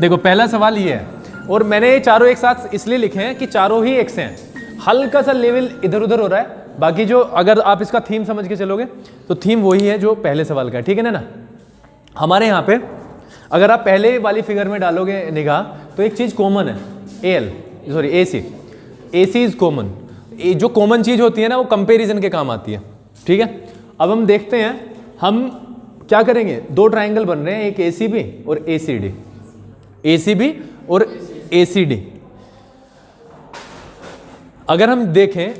देखो पहला सवाल ये है, और मैंने ये चारों एक साथ इसलिए लिखे हैं कि चारों ही एक से हैं, हल्का सा लेवल इधर उधर हो रहा है, बाकी जो अगर आप इसका थीम समझ के चलोगे तो थीम वही है जो पहले सवाल का है, ठीक है ना। हमारे यहाँ पे अगर आप पहले वाली फिगर में डालोगे निगाह तो एक चीज़ कॉमन है, AC इज कॉमन। जो कॉमन चीज़ होती है ना वो कंपैरिजन के काम आती है, ठीक है। अब हम देखते हैं हम क्या करेंगे, दो ट्राइंगल बन रहे हैं, एक ACB और ACD और ACD। अगर हम देखें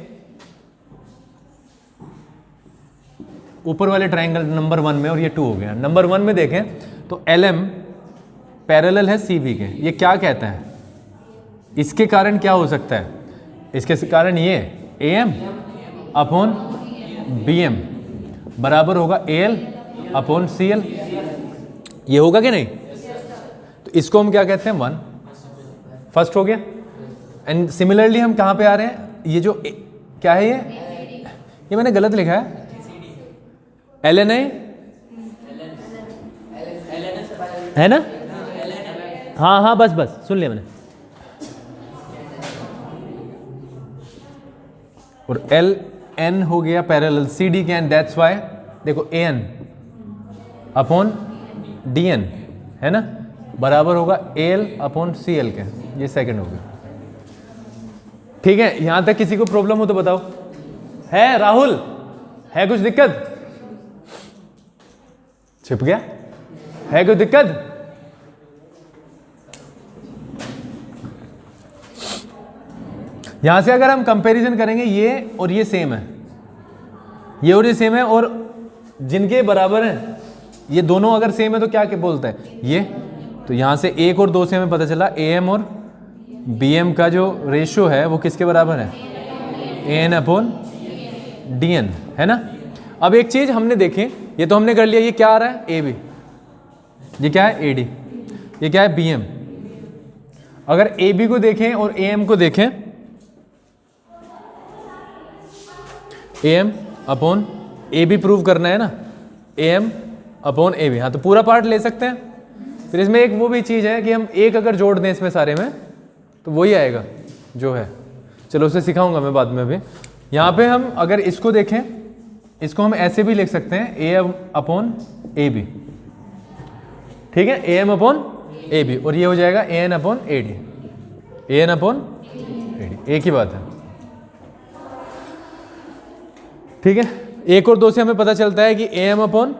ऊपर वाले ट्राइंगल नंबर 1 में और ये 2 हो गया, नंबर 1 में देखें तो LM पैरेलल है CB के, ये क्या कहता है, इसके कारण क्या हो सकता है, इसके कारण ये AM अपॉन BM बराबर होगा AL अपॉन CL, ये होगा कि नहीं। तो इसको हम क्या कहते हैं 1, फर्स्ट हो गया। एंड सिमिलरली हम कहाँ पे आ रहे हैं, ये जो क्या है ये मैंने गलत लिखा है, LNI है ना, हाँ बस सुन लिया मैंने, और LN हो गया पैरेलल CD के, एंड दैट्स वाई देखो AN अपॉन DN है ना बराबर होगा AL अपॉन CL के, ये सेकंड हो गया, ठीक है। यहां तक किसी को प्रॉब्लम हो तो बताओ, है राहुल, है कुछ दिक्कत, छिप गया, है कोई दिक्कत। यहां से अगर हम कंपैरिजन करेंगे ये और ये सेम है, ये और ये सेम है, और जिनके बराबर हैं ये दोनों अगर सेम है तो क्या बोलता है ये, तो यहां से 1 और 2 से हमें पता चला AM और BM का जो रेशियो है वो किसके बराबर है, AN अपॉन DN है ना। अब एक चीज हमने देखी, ये तो हमने कर लिया, ये क्या आ रहा है AB, ये क्या है AD, ये क्या है BM। अगर AB को देखें और AM को देखें, AM अपॉन AB प्रूव करना है ना, AM अपॉन AB, हाँ तो पूरा पार्ट ले सकते हैं। फिर इसमें एक वो भी चीज़ है कि हम एक अगर जोड़ दें इसमें सारे में तो वही आएगा जो है, चलो उसे सिखाऊंगा मैं बाद में भी। यहाँ पे हम अगर इसको देखें, इसको हम ऐसे भी लिख सकते हैं AM अपॉन AB, ठीक है, AM अपॉन AB, और ये हो जाएगा AN upon AD, AN upon AD, एक ही बात है, ठीक है। 1 और 2 से हमें पता चलता है कि AM अपॉन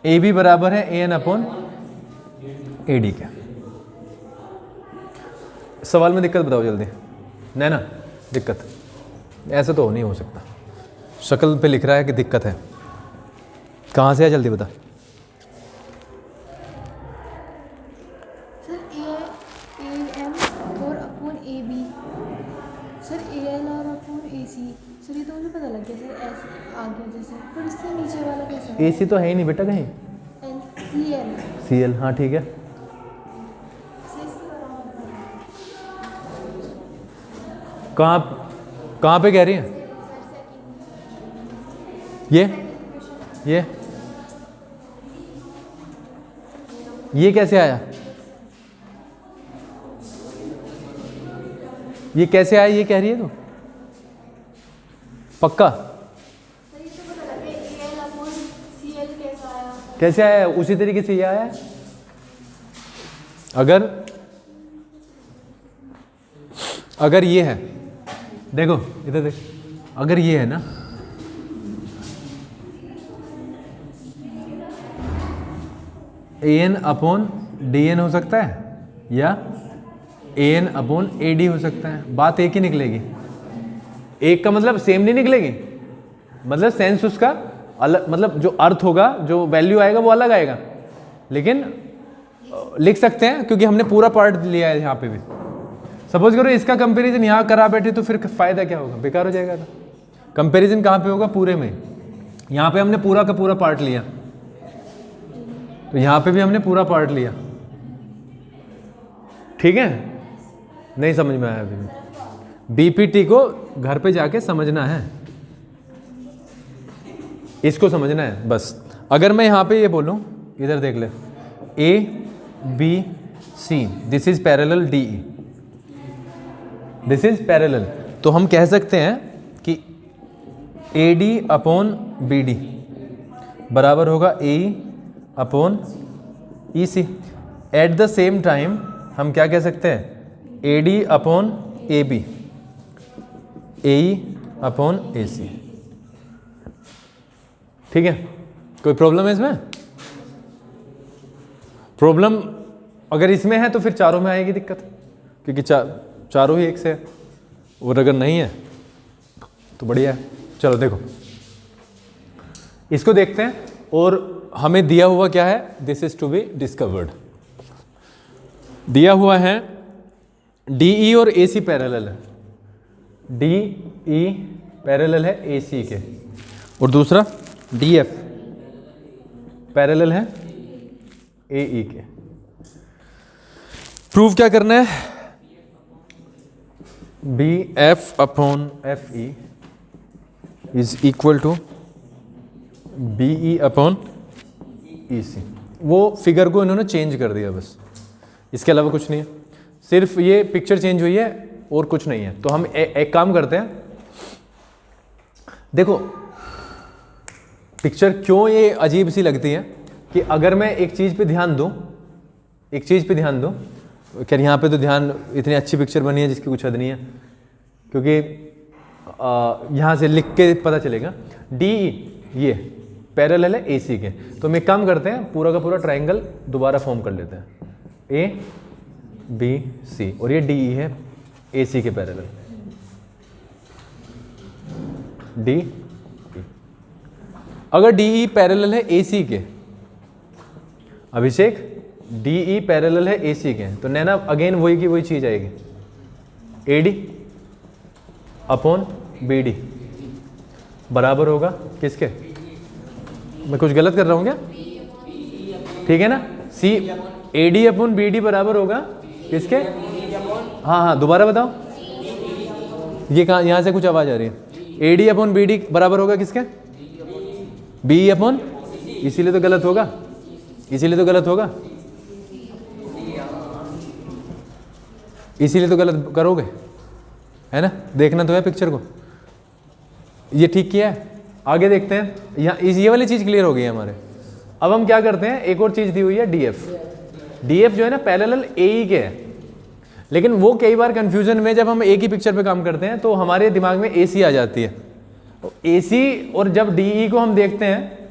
AB बराबर है AN अपॉन AD के। सवाल में दिक्कत बताओ जल्दी, नहीं ना दिक्कत, ऐसे तो नहीं हो सकता, शक्ल पे लिख रहा है कि दिक्कत है, कहाँ से है जल्दी बता। सर AM और अपॉन AB, सर AL और अपॉन AC, सर ये तो मुझे पता लग गया सर, ऐसे आ गया जैसे, फिर इससे नीचे वाला कैसा है, AC तो है ही नहीं बेटा कहीं, CL हाँ ठीक है। कहाँ पे कह रही हैं ये कैसे आया, ये कैसे आया, ये कह रही है तो पक्का कैसे आया, उसी तरीके से ये आया है। अगर ये है, देखो इधर देख, अगर ये है ना, AN अपॉन DN हो सकता है या AN अपॉन AD हो सकता है, बात एक ही निकलेगी, एक का मतलब सेम नहीं निकलेगी, मतलब सेंस उसका अलग, मतलब जो अर्थ होगा, जो वैल्यू आएगा वो अलग आएगा, लेकिन लिख सकते हैं क्योंकि हमने पूरा पार्ट लिया है यहाँ पे भी। सपोज करो इसका कंपैरिजन यहाँ करा बैठे तो फिर फायदा क्या होगा, बेकार हो जाएगा। कंपैरिजन कहाँ पे होगा, पूरे में, यहाँ पे हमने पूरा का पूरा पार्ट लिया, तो यहाँ पे भी हमने पूरा पार्ट लिया, ठीक है। नहीं समझ में आया अभी, BPT को घर पे जाके समझना है, इसको समझना है बस। अगर मैं यहाँ पे ये बोलूँ, इधर देख ले, A B C, this is parallel D E, this is parallel. तो हम कह सकते हैं कि A D upon B D बराबर होगा A E upon E C. At the same time हम क्या कह सकते हैं, A D upon A B, A E upon A C. ठीक है, कोई प्रॉब्लम है इसमें? प्रॉब्लम अगर इसमें है तो फिर चारों में आएगी दिक्कत, क्योंकि चारों ही एक से है, और अगर नहीं है तो बढ़िया है। चलो देखो इसको देखते हैं, और हमें दिया हुआ क्या है, this is to be discovered. दिया हुआ है डी ई और ए सी पैरेलल है, डी ई पैरेलल है ए सी के, और दूसरा डी एफ पैरेलल है ए ई के। प्रूव क्या करना है, B F upon F E is equal to B E upon E C. वो फिगर को इन्होंने चेंज कर दिया बस, इसके अलावा कुछ नहीं है, सिर्फ ये पिक्चर चेंज हुई है और कुछ नहीं है। तो हम एक काम करते हैं, देखो पिक्चर क्यों ये अजीब सी लगती है कि अगर मैं एक चीज़ पे ध्यान दूं, एक चीज़ पे ध्यान दूं, खैर यहाँ पे तो ध्यान, इतनी अच्छी पिक्चर बनी है जिसकी कुछ हद नहीं है, क्योंकि यहाँ से लिख के पता चलेगा। डी ये पैरेलल है ए सी के, तो हम एक काम करते हैं, पूरा का पूरा ट्राइंगल दोबारा फॉर्म कर लेते हैं, ए बी सी, और ये डी ई है ए सी के पैरेलल, डी। अगर डी ई पैरेलल है ए सी के, अभिषेक डी ई पैरेलल है ए सी के, तो नैना अगेन वही की वही चीज आएगी, A D upon B D बराबर होगा किसके, मैं कुछ गलत कर रहा हूँ क्या? ठीक है ना, C A D upon B D बराबर होगा किसके? हाँ हाँ दोबारा बताओ, ये कहाँ, यहाँ से कुछ आवाज आ रही है। A D upon B D बराबर होगा किसके? बी अपॉन, इसीलिए तो गलत होगा, इसीलिए तो गलत होगा, इसीलिए तो गलत करोगे, है ना? देखना तो है पिक्चर को, ये ठीक किया है। आगे देखते हैं, यहाँ ये वाली चीज़ क्लियर हो गई है हमारे। अब हम क्या करते हैं, एक और चीज़ दी हुई है डी एफ। डी एफ जो है ना पैरेलल ए ई के है, लेकिन वो कई बार कंफ्यूजन में जब हम एक ही पिक्चर पे काम करते हैं तो हमारे दिमाग में ए सी आ जाती है। ए सी और जब डी ई को हम देखते हैं,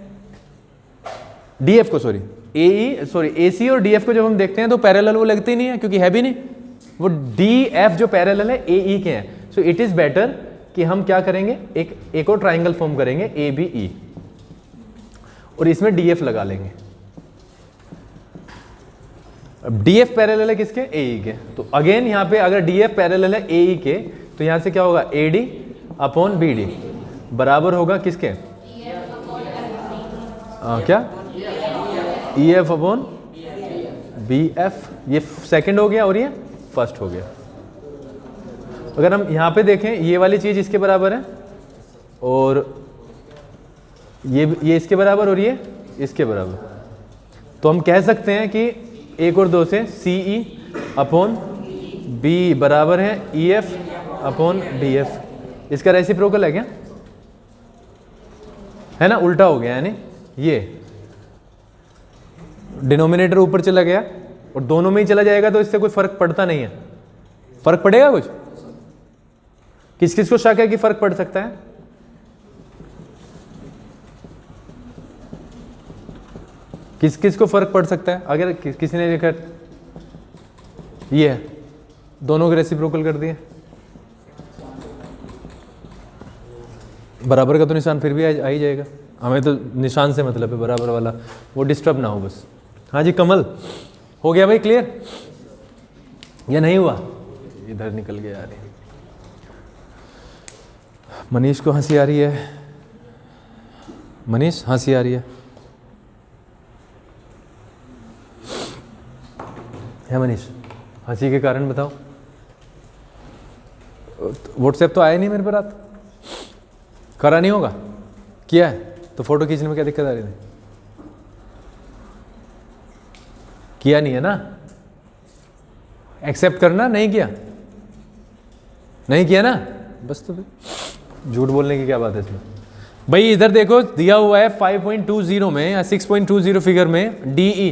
डी एफ को सॉरी, ए ई सॉरी ए सी और डी एफ को जब हम देखते हैं तो पैरेलल वो लगते ही नहीं है, क्योंकि है भी नहीं, वो डी एफ जो पैरेलल है ए ई के हैं। सो इट इज़ बेटर कि हम क्या करेंगे, एक और ट्राइंगल फॉर्म करेंगे ए बी ई, और इसमें डी एफ लगा लेंगे। अब डी एफ पैरेलल है किसके? ए ई के, तो अगेन यहाँ पे अगर डी एफ पैरेलल है ए ई के, तो यहाँ से क्या होगा, A D upon B D बराबर होगा किसके? क्या? E F upon B F. ये सेकंड हो गया और ये फर्स्ट हो गया। अगर हम यहाँ पे देखें, ये वाली चीज़ इसके बराबर है, और ये इसके बराबर, और ये इसके बराबर, तो हम कह सकते हैं कि एक और दो से सी ई अपॉन बी बराबर है ई एफ अपॉन डी एफ। इसका रेसिप्रोकल है क्या? है ना, उल्टा हो गया, यानी ये डिनोमिनेटर ऊपर चला गया और दोनों में ही चला जाएगा, तो इससे कोई फर्क पड़ता नहीं है। फर्क पड़ेगा कुछ? किस किस को शक है कि फर्क पड़ सकता है? किस किस को फर्क पड़ सकता है? अगर किसी ने देखा ये है, दोनों के रेसिप्रोकल कर दिए, बराबर का तो निशान फिर भी आ ही जाएगा, हमें तो निशान से मतलब है, बराबर वाला वो डिस्टर्ब ना हो बस। हाँ जी कमल, हो गया भाई क्लियर या नहीं हुआ? इधर निकल गया यार। मनीष को हंसी आ रही है, मनीष हंसी आ रही है मनीष, हंसी के कारण बताओ। व्हाट्सएप तो आया नहीं मेरे पर, रात करा नहीं होगा, किया है तो फोटो खींचने में क्या दिक्कत आ रही थी? किया नहीं है ना, एक्सेप्ट करना, नहीं किया, नहीं किया ना, बस तो फिर झूठ बोलने की क्या बात है इसमें। भाई इधर देखो दिया हुआ है 5.20 में या 6.20 फिगर में DE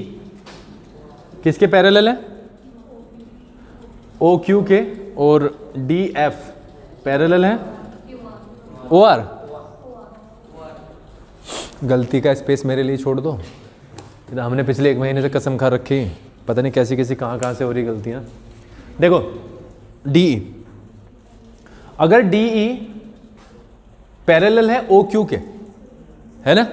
किसके पैरेलल है, OQ के, और DF पैरेलल है OR। गलती का स्पेस मेरे लिए छोड़ दो, इधर हमने पिछले 1 महीने से कसम खा रखी, पता नहीं कैसी कैसी कहाँ से हो रही गलतियाँ। देखो DE, अगर DE पैरेलल है OQ के, है ना,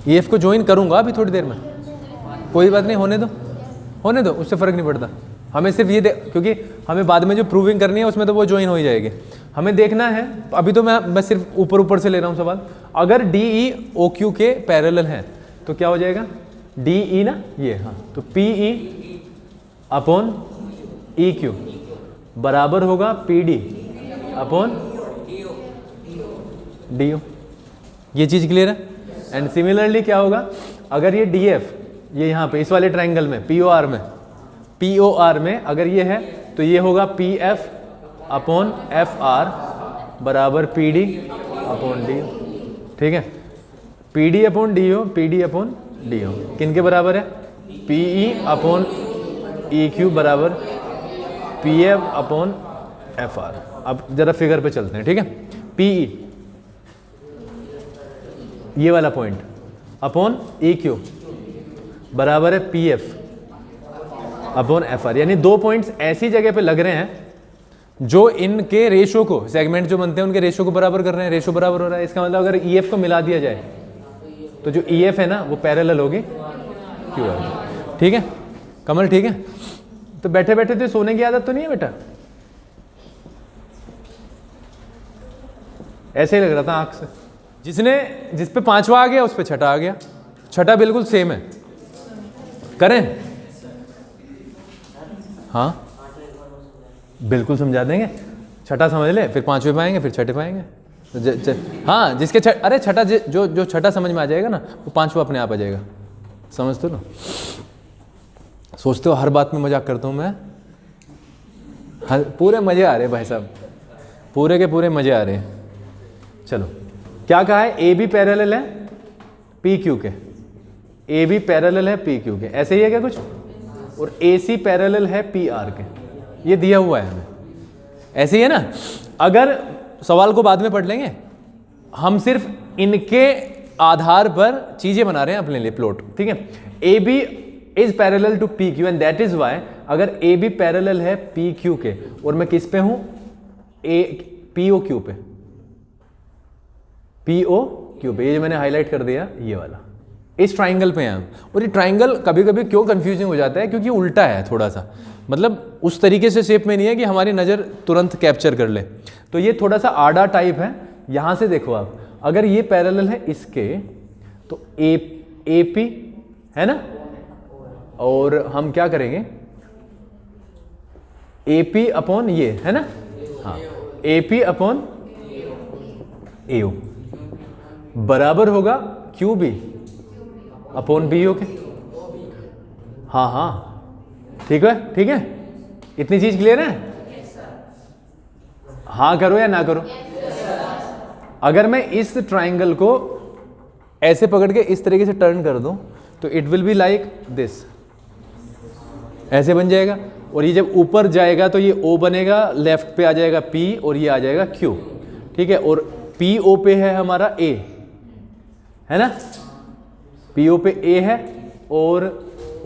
EF को ज्वाइन करूंगा अभी थोड़ी देर में, कोई बात नहीं, होने दो, उससे फ़र्क नहीं पड़ता। हमें सिर्फ ये क्योंकि हमें बाद में जो प्रूविंग करनी है उसमें तो वो ज्वाइन हो ही जाएगी। हमें देखना है, अभी तो मैं सिर्फ ऊपर से ले रहा हूँ सवाल। अगर DE OQ के पैरेलल है तो क्या हो जाएगा, DE ना ये, हाँ, तो PE अपॉन EQ बराबर होगा PD अपॉन DO। ये चीज़ क्लियर है। एंड सिमिलरली क्या होगा, अगर ये DF, ये यहाँ पे इस वाले ट्राइंगल में POR में अगर ये है तो ये होगा PF अपॉन FR बराबर PD अपॉन DO। ठीक है, PD अपॉन DO किन के बराबर है, PE अपॉन EQ बराबर PF अपॉन FR। अब जरा फिगर पे चलते हैं, ठीक है। PE ये वाला पॉइंट अपॉन EQ बराबर है PF अपॉन FR, यानी 2 पॉइंट्स ऐसी जगह पे लग रहे हैं जो इनके रेशो को, सेगमेंट जो बनते हैं उनके रेशो को बराबर कर रहे हैं, रेशो बराबर हो रहा है। इसका मतलब अगर EF को मिला दिया जाए तो जो EF है ना वो पैरेलल होगी QR। ठीक है कमल, ठीक है। तो बैठे बैठे तो सोने की आदत तो नहीं है बेटा, ऐसे ही लग रहा था आंख से। जिस पे 5वां आ गया उस पे 6ठा आ गया, 6ठा बिल्कुल सेम है, करें? हाँ बिल्कुल समझा देंगे, 6ठा समझ ले, फिर 5वें पाएंगे, फिर 6ठे पाएंगे। हाँ जिसके अरे 6ठा जो 6ठा समझ में आ जाएगा ना वो 5वां अपने आप आ जाएगा। समझते हो ना? सोचते हो हर बात में मजाक करता हूँ मैं? पूरे मजे आ रहे हैं भाई साहब, पूरे के पूरे मजे आ रहे हैं। चलो क्या कहा है, AB पैरेलल है PQ के, AB पैरेलल है PQ के, ऐसे ही है क्या कुछ, और AC पैरेलल है PR के, ये दिया हुआ है हमें, ऐसे ही है ना। अगर सवाल को बाद में पढ़ लेंगे, हम सिर्फ इनके आधार पर चीजें बना रहे हैं अपने लिए, प्लॉट, ठीक है। AB is parallel to PQ and that is why, अगर AB पैरेलल है PQ के और मैं किस पे हूं, POQ पे, POQ पे, ये जो मैंने हाईलाइट कर दिया ये वाला, इस ट्राइंगल पे हैं हम। और ये ट्राइंगल कभी कभी क्यों कंफ्यूजिंग हो जाता है, क्योंकि उल्टा है थोड़ा सा, मतलब उस तरीके से शेप में नहीं है कि हमारी नज़र तुरंत कैप्चर कर ले, तो ये थोड़ा सा आड़ा टाइप है। यहाँ से देखो आप, अगर ये पैरेलल है इसके तो AP है ना, और हम क्या करेंगे, AP अपॉन ये है ना, हाँ AP अपॉन AO बराबर होगा QB अपॉन BO के। हाँ हाँ ठीक है, ठीक है, इतनी चीज क्लियर है? हाँ करो या ना करो। अगर मैं इस ट्राइंगल को ऐसे पकड़ के इस तरीके से टर्न कर दूं तो it will be like this, ऐसे बन जाएगा। और ये जब ऊपर जाएगा तो ये O बनेगा, लेफ्ट पे आ जाएगा P और ये आ जाएगा Q, ठीक है। और PO पे है हमारा A, है ना, PO पे A है और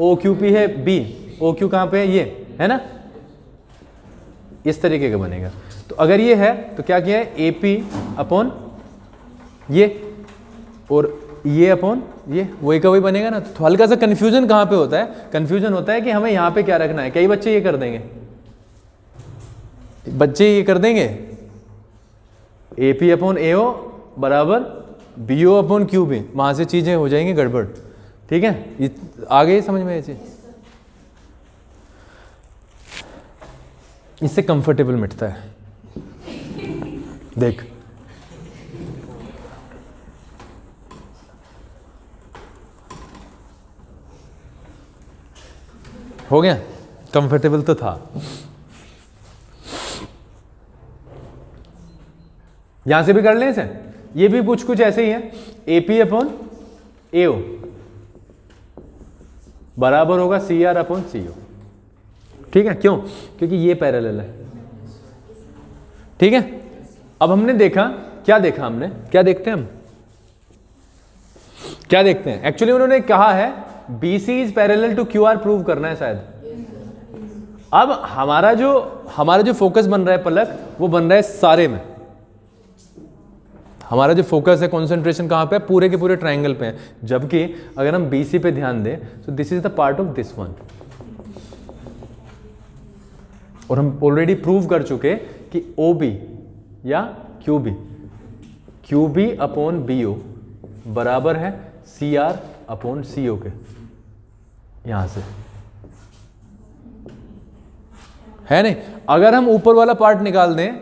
OQ पे है B, OQ कहाँ पे है, ये है ना, इस तरीके का बनेगा। तो अगर ये है तो क्या किया है, AP अपॉन ये और ये अपॉन ये, वही का वही बनेगा ना। तो हल्का सा कंफ्यूजन कहाँ पे होता है, कंफ्यूजन होता है कि हमें यहाँ पे क्या रखना है। कई बच्चे ये कर देंगे, ये कर देंगे AP अपॉन AO बराबर BO अपॉन QB, वहाँ से चीज़ें हो जाएंगी गड़बड़, ठीक है। ये आ गई समझ में, ऐसे इससे कंफर्टेबल मिटता है। देख हो गया, कंफर्टेबल तो था। यहां से भी कर लें इसे, ये भी कुछ ऐसे ही है, AP अपॉन AO बराबर होगा CR अपॉन CO। ठीक है, क्यों? क्योंकि ये पैरेलल है। ठीक है, अब हमने देखा, क्या देखा हमने, क्या देखते हैं हम, क्या देखते हैं? एक्चुअली उन्होंने कहा है BC is parallel to QR prove करना है शायद। अब हमारा जो फोकस बन रहा है पलक, वो बन रहा है सारे में। हमारा जो फोकस है, कंसंट्रेशन कहाँ पे है? पूरे के पूरे ट्रायंगल पे है। जबकि अगर हम BC पे ध्यान दें तो this is the part of this one, और हम ऑलरेडी प्रूव कर चुके कि OB या QB अपॉन BO बराबर है CR अपॉन CO के। यहां से है नहीं, अगर हम ऊपर वाला पार्ट निकाल दें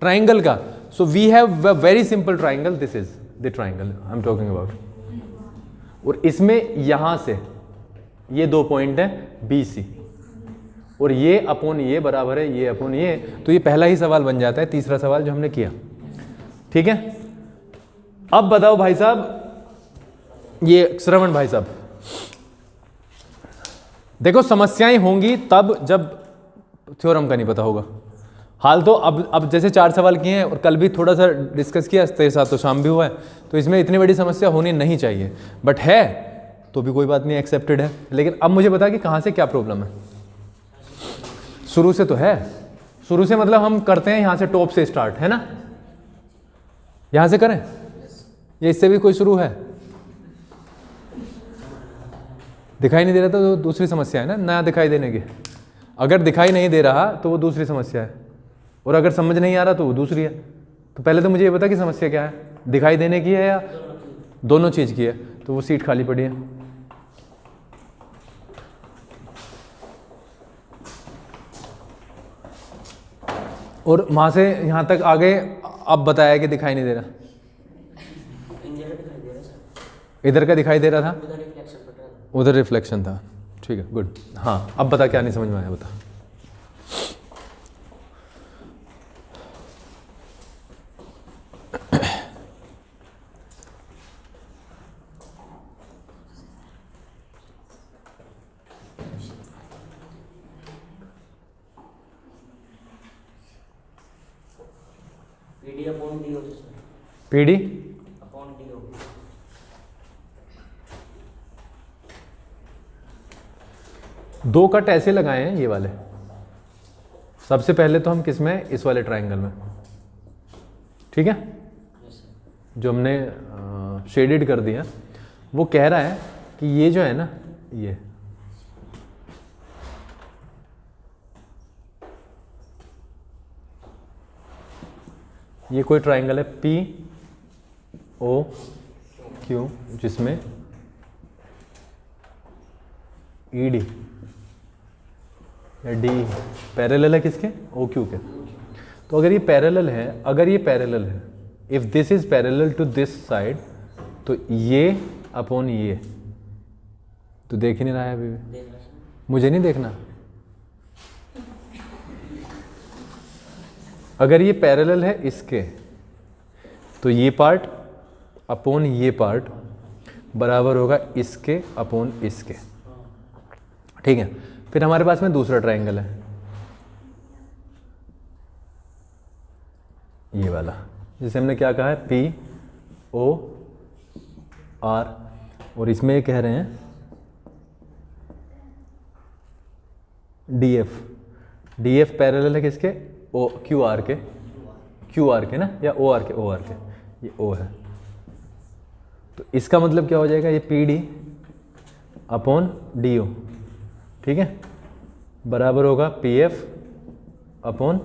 ट्राइंगल का, so we have a very simple triangle, this is the triangle I am talking about. और इसमें यहां से ये 2 पॉइंट है BC, और ये अपॉन ये बराबर है ये अपॉन ये, तो ये पहला ही सवाल बन जाता है, तीसरा सवाल जो हमने किया। ठीक है, अब बताओ भाई साहब, ये श्रवण भाई साहब, देखो समस्याएं होंगी तब जब थ्योरम का नहीं पता होगा। हाल तो अब जैसे 4 सवाल किए हैं और कल भी थोड़ा सा डिस्कस किया तेरे साथ, तो शाम भी हुआ है, तो इसमें इतनी बड़ी समस्या होनी नहीं चाहिए, बट है तो भी कोई बात नहीं, एक्सेप्टेड है। लेकिन अब मुझे बता कि कहाँ से क्या प्रॉब्लम है। शुरू से तो है, शुरू से मतलब हम करते हैं यहाँ से, टॉप से स्टार्ट है ना, यहाँ से करें, ये इससे भी कोई शुरू है? दिखाई नहीं दे रहा तो दूसरी समस्या है ना, नया दिखाई देने की। अगर दिखाई नहीं दे रहा तो वो दूसरी समस्या है, और अगर समझ नहीं आ रहा तो वो दूसरी है। तो पहले तो मुझे ये बता कि समस्या क्या है, दिखाई देने की है या दोनों चीज़ की है? तो वो सीट खाली पड़ी है। और वहाँ से यहाँ तक आगे अब बताया कि दिखाई नहीं दे रहा, इधर का दिखाई दे रहा था, उधर रिफ्लेक्शन था। ठीक है, गुड। हाँ, अब बता क्या नहीं समझ में आया, बता। PD upon DO, PD upon DO। दो कट ऐसे लगाए हैं ये वाले। सबसे पहले तो हम किस में, इस वाले ट्रायंगल में, ठीक है, जो हमने शेडेड कर दिया। वो कह रहा है कि ये जो है ना, ये कोई ट्रायंगल है POQ, जिसमें ED या D पैरेलल है किसके, OQ के। तो अगर ये पैरेलल है, if this is parallel to this side, तो ये अपॉन ये, तो देख ही नहीं रहा है अभी भी, मुझे नहीं देखना। अगर ये पैरेलल है इसके, तो ये पार्ट अपॉन ये पार्ट बराबर होगा इसके अपॉन इसके। ठीक है, फिर हमारे पास में दूसरा ट्रायंगल है, ये वाला, जिसे हमने क्या कहा है, POR, और इसमें ये कह रहे हैं DF पैरेलल है किसके, QR के ना, या OR के, ये O है। तो इसका मतलब क्या हो जाएगा, ये PD अपॉन DO, ठीक है, बराबर होगा PF अपॉन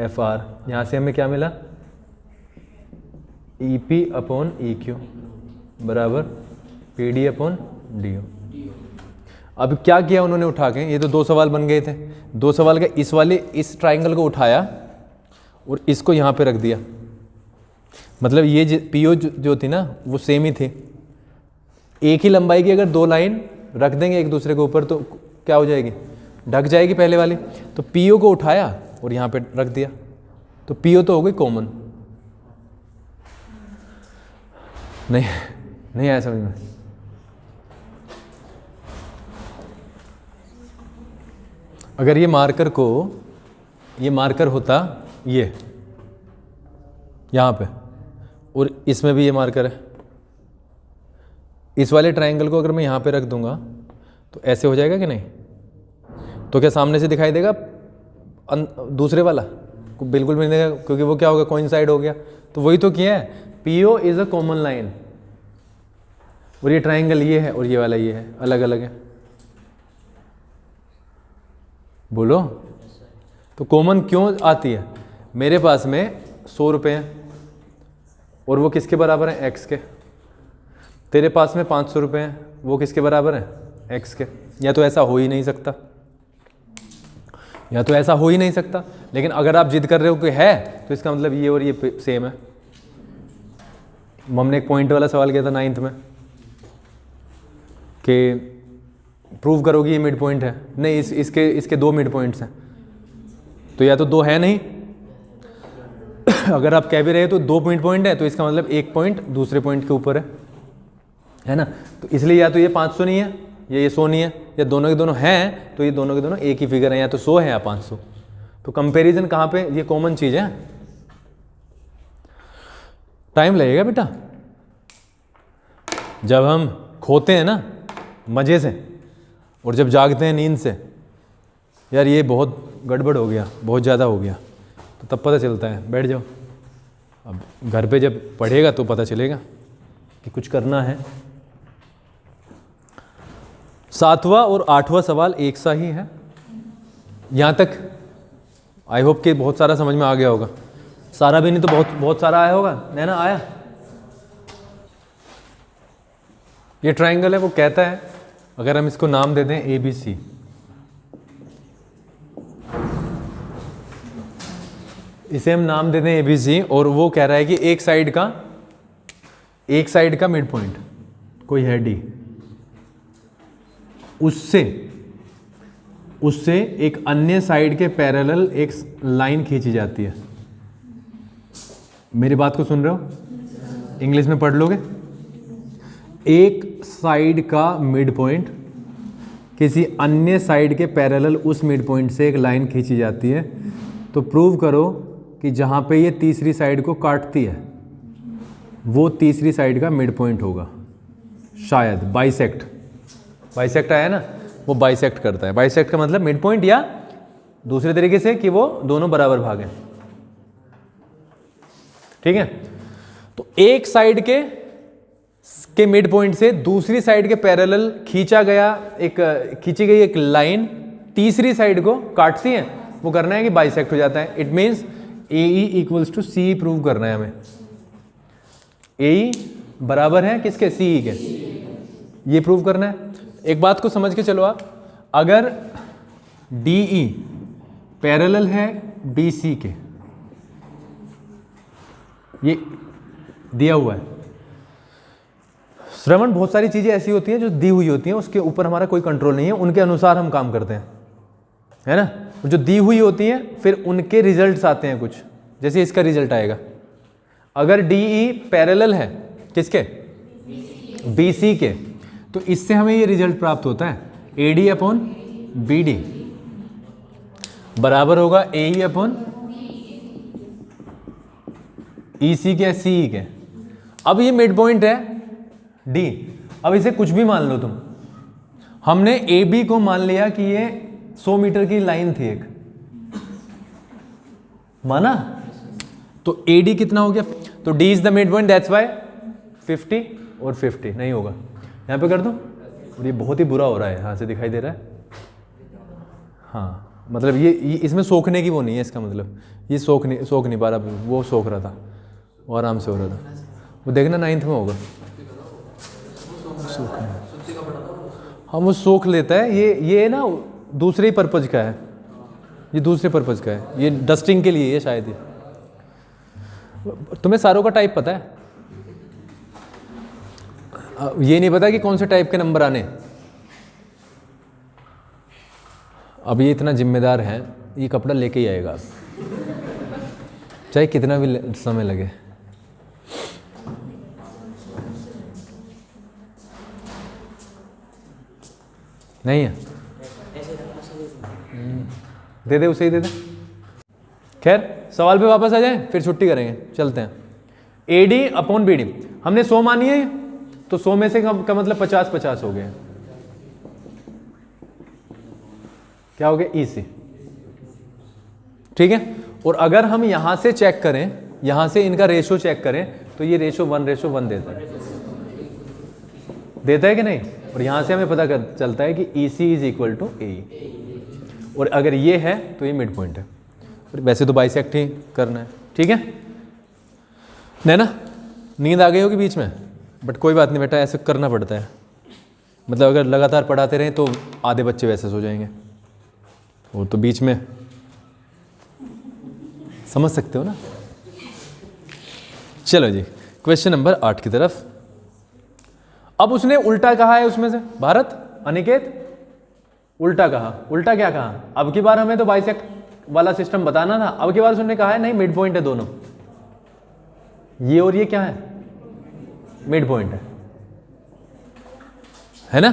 FR। यहाँ से हमें क्या मिला, EP अपॉन EQ बराबर PD अपॉन DO। अब क्या किया उन्होंने उठा के, ये तो 2 सवाल बन गए थे, 2 सवाल का इस ट्राइंगल को उठाया और इसको यहाँ पे रख दिया। मतलब ये PO जो थी ना, वो सेम ही थी। एक ही लंबाई की अगर 2 लाइन रख देंगे एक दूसरे के ऊपर, तो क्या हो जाएगी, ढक जाएगी पहले वाली। तो पीओ को उठाया और यहाँ पे रख दिया, तो पीओ तो हो गई कॉमन। नहीं आया समझ में? अगर ये मार्कर होता ये यहाँ पे, और इसमें भी ये मार्कर है, इस वाले ट्रायंगल को अगर मैं यहाँ पे रख दूंगा तो ऐसे हो जाएगा कि नहीं? तो क्या सामने से दिखाई देगा दूसरे वाला को? बिल्कुल भी नहीं देगा, क्योंकि वो क्या होगा, कोइंसाइड हो गया। तो वही तो किया है, PO is a common line, और ये ट्रायंगल ये है और ये वाला ये है, अलग अलग है। बोलो, तो कॉमन क्यों आती है? मेरे पास में 100 रुपये हैं और वो किसके बराबर हैं? एक्स के। तेरे पास में 500 रुपये हैं, वो किसके बराबर हैं? एक्स के। या तो ऐसा हो ही नहीं सकता, या तो ऐसा हो ही नहीं सकता। लेकिन अगर आप जिद कर रहे हो कि है, तो इसका मतलब ये और ये सेम है। हमने एक पॉइंट वाला सवाल किया था 9th में कि प्रूव करोगे ये मिड पॉइंट है। नहीं, इसके 2 मिड पॉइंट्स हैं, तो या तो 2 है नहीं अगर आप कह भी रहे तो 2 मिड पॉइंट है, तो इसका मतलब एक पॉइंट दूसरे पॉइंट के ऊपर है ना। तो इसलिए या तो ये 500 नहीं है या ये 100 नहीं है, या दोनों के दोनों हैं, तो ये दोनों के दोनों एक ही फिगर है, या तो 100 है या 500। तो कंपैरिजन कहाँ पे? ये कॉमन चीज़ है। टाइम लगेगा बेटा, जब हम खोते हैं ना मज़े से और जब जागते हैं नींद से, यार ये बहुत गड़बड़ हो गया, बहुत ज़्यादा हो गया, तो तब पता चलता है। बैठ जाओ, अब घर पे जब पढ़ेगा तो पता चलेगा कि कुछ करना है। 7वां और 8वां सवाल एक सा ही है। यहाँ तक आई होप कि बहुत सारा समझ में आ गया होगा। सारा भी नहीं तो बहुत सारा आया होगा। नैना आया? ये ट्रायंगल है, वो कहता है, अगर हम इसको नाम दे दें ABC, इसे हम नाम दे दें ABC, और वो कह रहा है कि एक साइड का मिड पॉइंट कोई है D, उससे एक अन्य साइड के पैरेलल एक लाइन खींची जाती है। मेरी बात को सुन रहे हो? इंग्लिश में पढ़ लोगे। एक साइड का मिड पॉइंट किसी अन्य साइड के पैरेलल उस मिड पॉइंट से एक लाइन खींची जाती है, तो प्रूव करो कि जहाँ पे ये तीसरी साइड को काटती है वो तीसरी साइड का मिड पॉइंट होगा। शायद बाइसेक्ट आया ना, वो बाइसेक्ट करता है। बाइसेक्ट का मतलब मिड पॉइंट, या दूसरे तरीके से कि वो दोनों बराबर भाग हैं। ठीक है, तो एक साइड के मिड पॉइंट से दूसरी साइड के पैरेलल खींची गई एक लाइन तीसरी साइड को काटती है, वो करना है कि बाइसेक्ट हो जाता है। It means AE equals to CE prove करना है हमें। AE बराबर है किसके? CE के। ये प्रूव करना है। एक बात को समझ के चलो आप, अगर DE पैरेलल है BC के, ये दिया हुआ है। श्रवण, बहुत सारी चीज़ें ऐसी होती हैं जो दी हुई होती हैं, उसके ऊपर हमारा कोई कंट्रोल नहीं है, उनके अनुसार हम काम करते हैं, है ना। जो दी हुई होती हैं फिर उनके रिजल्ट्स आते हैं कुछ, जैसे इसका रिजल्ट आएगा। अगर DE पैरेलल है किसके? BC के, तो इससे हमें ये रिजल्ट प्राप्त होता है, AD अपॉन BD बराबर होगा AE अपॉन EC के, CE के। अब ये मिड पॉइंट है D, अब इसे कुछ भी मान लो तुम। हमने AB को मान लिया कि ये 100 मीटर की लाइन थी एक, माना? तो AD कितना हो गया? तो D is the mid point, that's why 50 और 50 नहीं होगा। यहाँ पे कर दूं, और ये बहुत ही बुरा हो रहा है, यहाँ से दिखाई दे रहा है। हाँ, मतलब ये इसमें सोखने की वो नहीं है, इसका मतलब ये सोख नहीं पा रहा, वो सोख रहा था, वो आराम से हो रहा था। वो देखना 9th में होगा। हाँ, वो सोख लेता है। ये ना दूसरे पर्पज का है, ये दूसरे पर्पज का है, ये डस्टिंग के लिए है शायद। ये तुम्हें सारों का टाइप पता है? ये नहीं पता कि कौन से टाइप के नंबर आने। अब ये इतना जिम्मेदार है, ये कपड़ा लेके ही आएगा चाहे कितना भी समय लगे। नहीं है, दे दे, उसे ही दे दे। खैर सवाल पे वापस आ जाए, फिर छुट्टी करेंगे, चलते हैं। AD अपॉन BD हमने 100 मानी है, तो 100 में से का मतलब 50-50 हो गए। क्या हो गया? EC, ठीक है। और अगर हम यहां से चेक करें, यहां से इनका रेशो चेक करें, तो ये रेशो 1:1 देता है कि नहीं? और यहां से हमें पता चलता है कि EC is equal to AE, और अगर ये है तो ये मिड पॉइंट है। वैसे तो बाइसेक्ट ही करना है, ठीक है ना? नींद आ गई होगी बीच में, बट कोई बात नहीं बेटा, ऐसे करना पड़ता है। मतलब अगर लगातार पढ़ाते रहें तो आधे बच्चे वैसे सो जाएंगे, वो तो बीच में समझ सकते हो ना। चलो जी, क्वेश्चन नंबर 8 की तरफ। अब उसने उल्टा कहा है उसमें से, भारत अनिकेत उल्टा कहा। उल्टा क्या कहा? अब की बार हमें तो बाइसेक्ट वाला सिस्टम बताना था, अब की बार उसने कहा है नहीं मिड पॉइंट है दोनों, ये और ये क्या है? मिड पॉइंट है ना?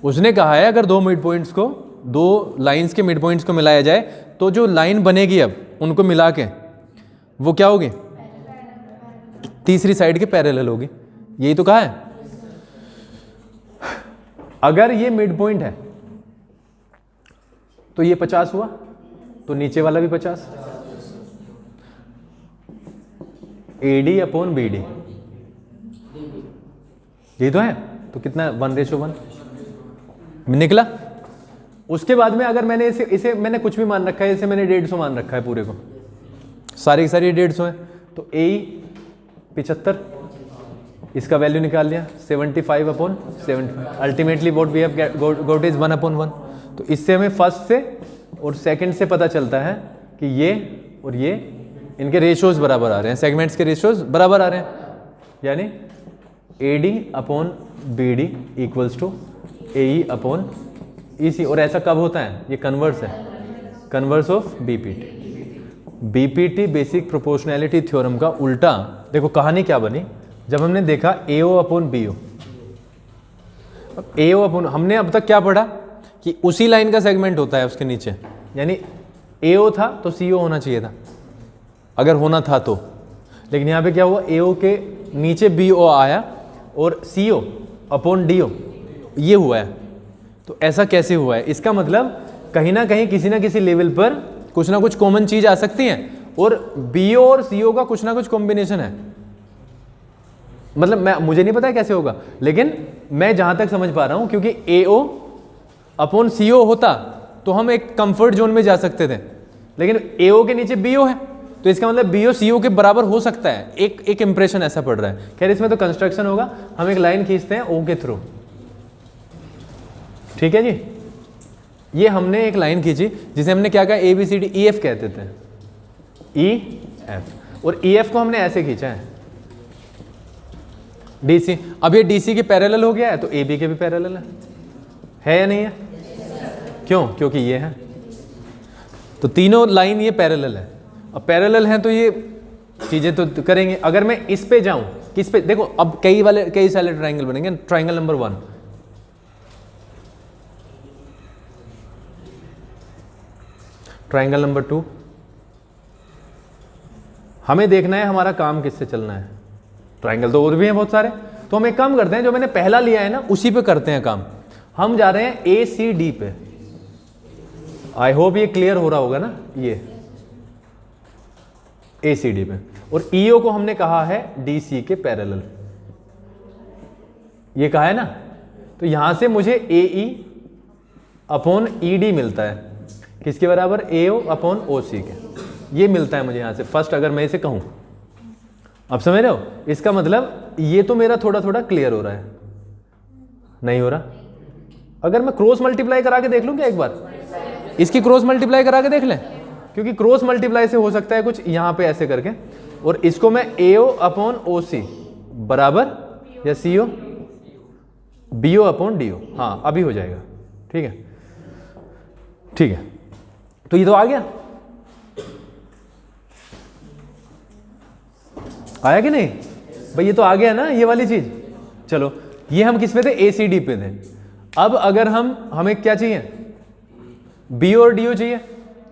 उसने कहा है अगर दो मिड पॉइंट्स को, दो लाइंस के मिड पॉइंट्स को मिलाया जाए तो जो लाइन बनेगी अब उनको मिला के वो क्या होगी? तीसरी साइड के पैरेलल होगी, यही तो कहा है। अगर ये मिड पॉइंट है तो ये 50 हुआ, तो नीचे वाला भी 50। AD अपॉन BD ये तो है, तो कितना? 1:1 निकला। उसके बाद में अगर मैंने इसे मैंने कुछ भी मान रखा है, इसे मैंने 150 मान रखा है पूरे को, सारी की सारी 150 है, तो AE 75, इसका वैल्यू निकाल लिया 75 upon 75। Ultimately what we have got is 1/1। तो इससे हमें फर्स्ट से और सेकंड से पता चलता है कि ये और ये इनके रेशियोज बराबर आ रहे हैं, सेगमेंट्स के रेशियोज बराबर आ रहे हैं, यानी AD upon BD equals to AE upon EC। और ऐसा कब होता है? ये कन्वर्स है, converse of BPT basic proportionality theorem का उल्टा। देखो कहानी क्या बनी, जब हमने देखा AO अपॉन BO। अब AO अपॉन, हमने अब तक क्या पढ़ा कि उसी लाइन का सेगमेंट होता है उसके नीचे, यानी AO था तो CO होना चाहिए था, अगर होना था तो। लेकिन यहाँ पे क्या हुआ? AO के नीचे BO आया और CO अपॉन DO ये हुआ है। तो ऐसा कैसे हुआ है? इसका मतलब कहीं ना कहीं किसी ना किसी लेवल पर कुछ ना कुछ कॉमन चीज आ सकती है, और BO और CO का कुछ ना कुछ कॉम्बिनेशन है। मतलब मुझे नहीं पता है कैसे होगा, लेकिन मैं जहां तक समझ पा रहा हूं, क्योंकि AO अपॉन CO होता तो हम एक कंफर्ट जोन में जा सकते थे, लेकिन AO के नीचे BO है, तो इसका मतलब BO CO के बराबर हो सकता है। एक इंप्रेशन ऐसा पड़ रहा है। खैर इसमें तो कंस्ट्रक्शन होगा, हम एक लाइन खींचते हैं O के थ्रू, ठीक है जी। ये हमने एक लाइन खींची जिसे हमने क्या कहा? ABCD EF कहते थे, EF, और EF को हमने ऐसे खींचा है DC। अब ये DC के पैरेलल हो गया है, तो AB के भी पैरेलल है या नहीं है? क्यों? क्योंकि ये है, तो तीनों लाइन ये पैरेलल है। अब पैरेलल है तो ये चीजें तो करेंगे। अगर मैं इस पे जाऊं, किस पे? देखो अब कई सारे ट्राइंगल बनेंगे। Triangle number 1, triangle number 2। हमें देखना है हमारा काम किससे चलना है। ट्राइंगल तो और भी हैं बहुत सारे, तो हम एक काम करते हैं, जो मैंने पहला लिया है ना उसी पे करते हैं काम। हम जा रहे हैं ACD पे। आई होप ये क्लियर हो रहा होगा ना, ये ACD पे, और EO को हमने कहा है DC के पैरेलल, ये कहा है ना। तो यहां से मुझे AE अपॉन ED मिलता है, किसके बराबर? AO अपॉन OC के, ये मिलता है मुझे यहां से फर्स्ट, अगर मैं इसे कहूं। अब समझ रहे हो? इसका मतलब ये तो मेरा थोड़ा थोड़ा क्लियर हो रहा है, नहीं हो रहा? अगर मैं क्रॉस मल्टीप्लाई करा के देख लूं क्या एक बार? इसकी क्रॉस मल्टीप्लाई करा के देख लें, क्योंकि क्रॉस मल्टीप्लाई से हो सकता है कुछ यहां पे ऐसे करके, और इसको मैं AO अपॉन OC बराबर या CO BO अपॉन DO, हाँ अभी हो जाएगा, ठीक है। ठीक है, तो ये तो आ गया, आया कि नहीं भाई, ये तो आ गया ना ये वाली चीज। चलो ये हम किस पे थे, ACD पे थे। अब अगर हमें क्या चाहिए, BO और DO चाहिए,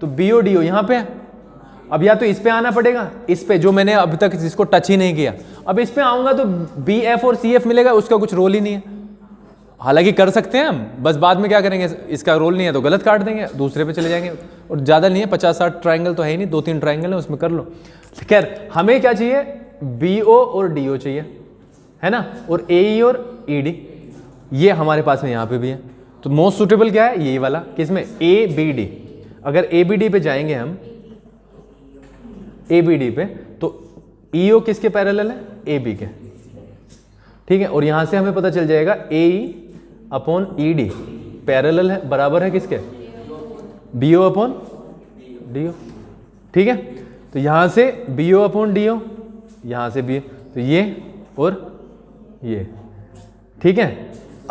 तो BO DO यहां पे है। अब या तो इस पे आना पड़ेगा, इस पे जो मैंने अभी तक जिसको टच ही नहीं किया, अब इस पे आऊंगा तो BF और CF मिलेगा, उसका कुछ रोल ही नहीं है। हालांकि कर सकते हैं हम, बस बाद में क्या करेंगे, इसका रोल नहीं है तो गलत काट देंगे, दूसरे पे चले जाएंगे। और ज़्यादा नहीं है, 50-60 ट्राइंगल तो है ही नहीं, 2-3 ट्राइंगल है उसमें कर लो। खैर हमें क्या चाहिए, BO और DO चाहिए, है ना, और AE और ED, ये हमारे पास में यहाँ पे भी है। तो मोस्ट सुटेबल क्या है, यही वाला, किसमें, ABD। अगर ABD पे जाएंगे हम, ABD पे, तो EO किसके पैरेलल है, AB के, ठीक है। और यहां से हमें पता चल जाएगा AE अपॉन ED पैरेलल है, बराबर है किसके, BO अपॉन DO, ठीक है। तो यहां से BO अपॉन DO, यहां से BO, तो ये और ये, ठीक है।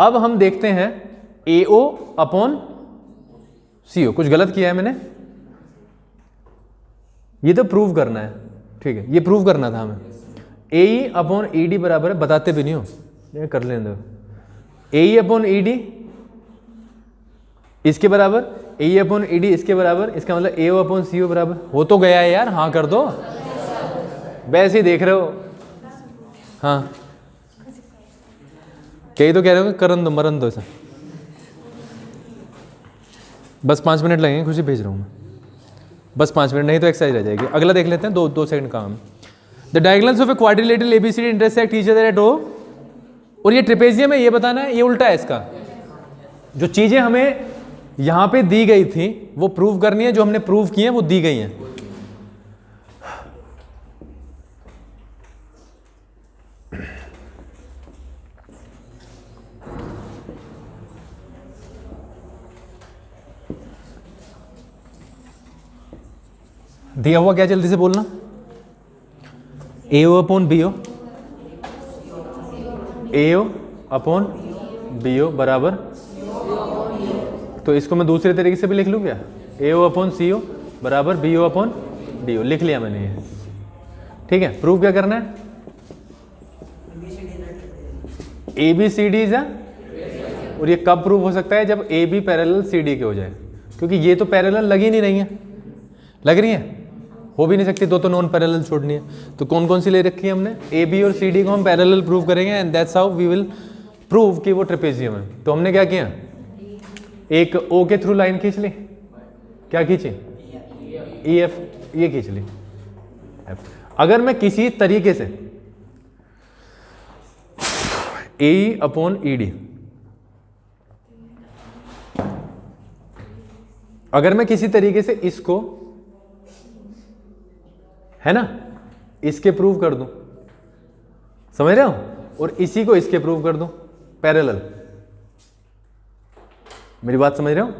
अब हम देखते हैं AO अपॉन CO, कुछ गलत किया है मैंने, ये तो प्रूव करना है, ठीक है, ये प्रूव करना था हमें। AE अपॉन ED बराबर है, बताते भी नहीं हो, ये कर लेने दो, AE अपॉन ED इसके बराबर, AE अपॉन ED इसके बराबर, इसका मतलब AO अपॉन CO बराबर हो तो गया है यार, हाँ कर दो, वैसे ही देख रहे हो, हाँ कई तो कह रहे हो करन दो मरन दो ऐसा। बस 5 मिनट लगेंगे, खुशी भेज रहा हूँ मैं, बस 5 मिनट, नहीं तो एक्सरसाइज रह जाएगी। अगला देख लेते हैं, 2 सेकंड काम। The diagonals of a quadrilateral ABCD intersect each other at O, और ये ट्रेपेजियम है, ये बताना है, ये उल्टा है इसका। जो चीजें हमें यहां पे दी गई थी वो प्रूव करनी है, जो हमने प्रूव की है वो दी गई हैं। दिया हुआ क्या, जल्दी से बोलना, AO upon BO, AO upon BO बराबर, तो इसको मैं दूसरे तरीके से भी लिख लूँ क्या, AO अपॉन CO बराबर BO अपॉन DO, लिख लिया मैंने ये, ठीक है। प्रूव क्या करना है, ABCD है, और ये कब प्रूव हो सकता है, जब AB पैरेलल CD के हो जाए, क्योंकि ये तो पैरेलल लग ही नहीं रही है, लग रही है, हो भी नहीं सकती, दो तो नॉन पैरेलल छोड़नी है। तो कौन कौन सी ले रखी है हमने, AB और CD को हम पैरेलल प्रूव करेंगे, and that's how we will prove कि वो ट्रेपेजियम है। तो हमने क्या किया, एक O के थ्रू लाइन खींच ली, क्या खींची, EF, ये खींच ली। अगर मैं किसी तरीके से AE अपॉन ED, अगर मैं किसी तरीके से इसको, है ना, इसके प्रूव कर दूं, समझ रहे हो, और इसी को इसके प्रूव कर दूं पैरेलल, मेरी बात समझ रहे हो,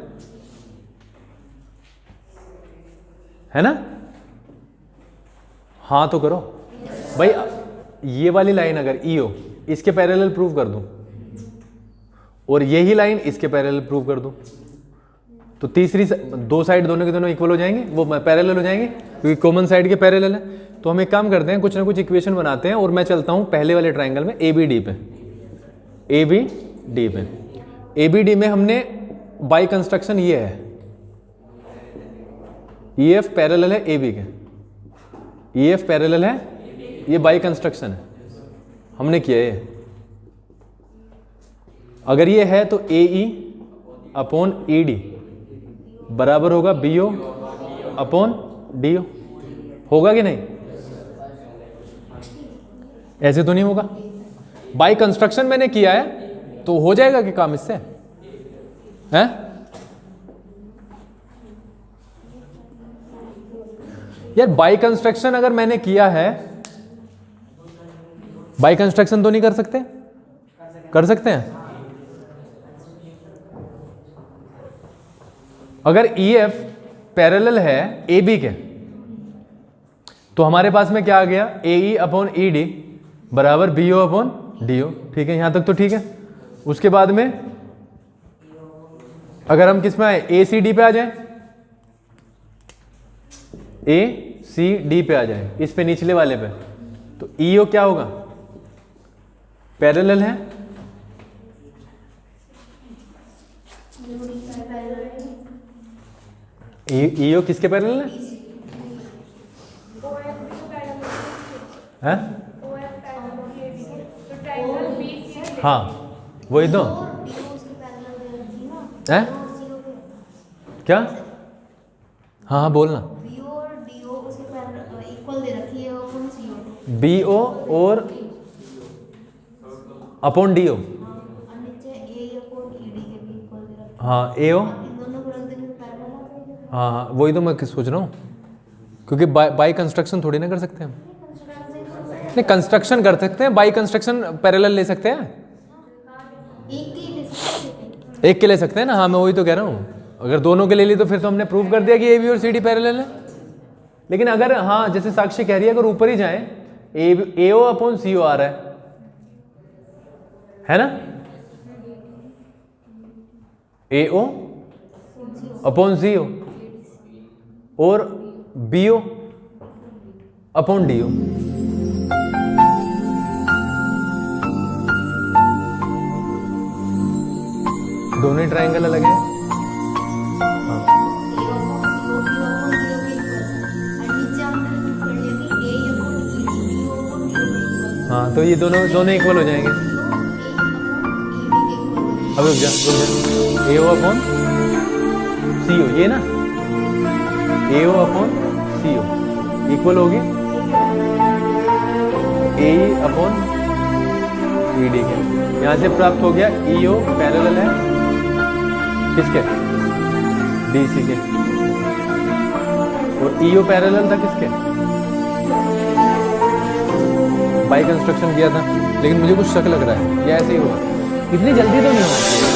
है ना, हाँ तो करो भाई। ये वाली लाइन अगर EO इसके पैरेलल प्रूव कर दूं, और यही लाइन इसके पैरेलल प्रूव कर दूं, तो तीसरी दो साइड दोनों के दोनों इक्वल हो जाएंगे, वो पैरेलल हो जाएंगे, क्योंकि कॉमन साइड के पैरेलल है। तो हम एक काम करते हैं, कुछ ना कुछ इक्वेशन बनाते हैं, और मैं चलता हूं पहले वाले ट्राइंगल में ABD पे, ABD पे, ABD में हमने बाई कंस्ट्रक्शन ये है, EF पैरेलल है AB के, EF पैरेलल है, ये बाई कंस्ट्रक्शन है, हमने किया है। अगर ये है तो AE अपॉन ED बराबर होगा BO अपॉन DO, होगा कि नहीं, ऐसे तो नहीं होगा, बाई कंस्ट्रक्शन मैंने किया है, तो हो जाएगा कि काम इससे है। यार बाई कंस्ट्रक्शन अगर मैंने किया है, बाई कंस्ट्रक्शन तो नहीं कर सकते, कर सकते हैं। अगर EF पैरेलल है AB के, तो हमारे पास में क्या आ गया, AE अपॉन ED बराबर BO अपॉन DO, ठीक है, यहां तक तो ठीक है। उसके बाद में अगर हम किस में आए, ACD पे आ जाए, ए सी डी पे आ जाए, इस पे निचले वाले पे, तो ईओ क्या होगा? पैरेलल है, ईओ किसके पैरेलल है? हैं? हाँ वही तो है क्या? हाँ हाँ बोलना। बी ओ और अपॉन डी ओ, हाँ ए ओ, हाँ हाँ वही तो मैं सोच रहा हूँ, क्योंकि बाई कंस्ट्रक्शन थोड़ी ना कर सकते हम। नहीं कंस्ट्रक्शन कर सकते हैं, बाई कंस्ट्रक्शन पैरेलल ले सकते हैं, एक के ले सकते हैं ना। हाँ मैं वही तो कह रहा हूँ, अगर दोनों के ले ली तो फिर तो हमने प्रूव कर दिया कि ए बी और सी डी पैरेलल है। लेकिन अगर हाँ जैसे साक्षी कह रही है, अगर ऊपर ही जाए ए ओ अपॉन सी ओ आ रहा है ना, ए ओ अपॉन सी ओ और B O upon D O, दोनों ही ट्रायंगल अलग है। हाँ तो ये दोनों इक्वल हो जाएंगे। अब रुक जा ए ओ अपॉन सी ओ, ये ना ए O upon C O equal होगी ए अपॉन ई डी के। यहाँ से प्राप्त हो गया ई ओ पैरेलल है किसके? डी सी के, और ई ओ पैरेलल था किसके? बाई कंस्ट्रक्शन किया था। लेकिन मुझे कुछ शक लग रहा है, ये ऐसे ही हुआ, इतनी जल्दी तो नहीं होना चाहिए।